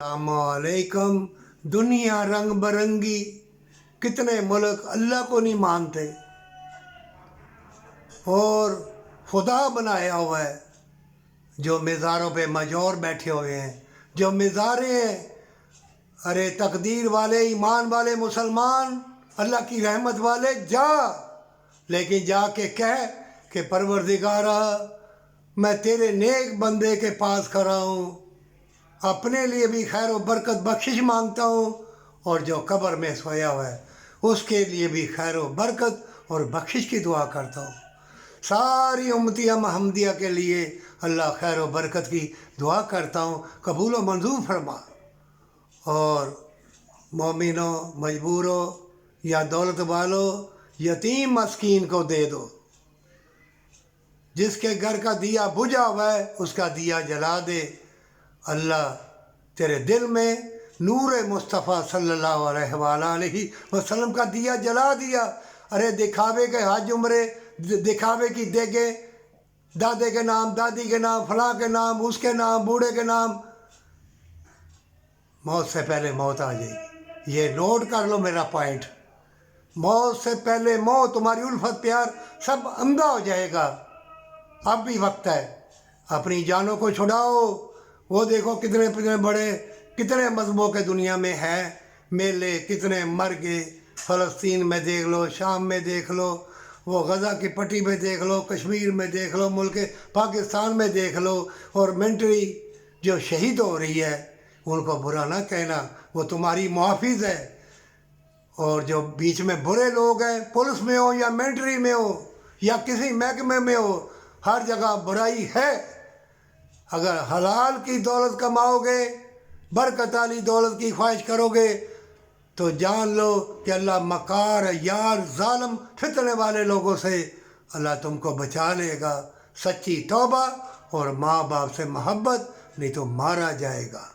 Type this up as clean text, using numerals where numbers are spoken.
अस्सलामुअलैकुम। दुनिया रंग बरंगी, कितने मुल्क अल्लाह को नहीं मानते और खुदा बनाया हुआ है जो मज़ारों पे मजौर बैठे हुए हैं, जो मज़ारें हैं। अरे तकदीर वाले, ईमान वाले मुसलमान, अल्लाह की रहमत वाले, जा, लेकिन जाके कह कि परवरदिगारा मैं तेरे नेक बंदे के पास खड़ा हूँ, अपने लिए भी खैर व बरकत बख्शिश मांगता हूँ और जो कब्र में सोया हुआ है उसके लिए भी खैर व बरकत और बख्शिश की दुआ करता हूँ। सारी उम्मतिया महमदिया के लिए अल्लाह खैर व बरकत की दुआ करता हूँ, कबूल व मंजूर फरमा। और मोमिनों, मजबूरों या दौलत वालों, यतीम मस्कीन को दे दो। जिसके घर का दिया बुझा हुआ है उसका दिया जला दे। अल्लाह तेरे दिल में नूर मुस्तफ़ा सल्लल्लाहु अलैहि वसल्लम का दिया जला दिया। अरे दिखावे के हज उम्रे, दिखावे की देगे, दादे के नाम, दादी के नाम, फलां के नाम, उसके नाम, बूढ़े के नाम, मौत से पहले मौत आ जाएगी। ये नोट कर लो मेरा पॉइंट। मौत से पहले मौत, तुम्हारी उल्फत प्यार सब अंधा हो जाएगा। अब भी वक्त है, अपनी जानों को छुड़ाओ। वो देखो कितने कितने बड़े, कितने मजहबों के दुनिया में है मेले, कितने मर गए। फ़लस्तीन में देख लो, शाम में देख लो, वो गज़ा की पट्टी में देख लो, कश्मीर में देख लो, मुल्क पाकिस्तान में देख लो। और मिलिट्री जो शहीद हो रही है उनको बुरा ना कहना, वो तुम्हारी मुहाफिज है। और जो बीच में बुरे लोग हैं, पुलिस में हो या मिलिट्री में हो या किसी महकमे में हो, हर जगह बुराई है। अगर हलाल की दौलत कमाओगे, बरकत वाली दौलत की ख्वाहिश करोगे तो जान लो कि अल्लाह मकार, यार, जालिम, फितने वाले लोगों से अल्लाह तुमको बचा लेगा। सच्ची तौबा और माँ बाप से मोहब्बत, नहीं तो मारा जाएगा।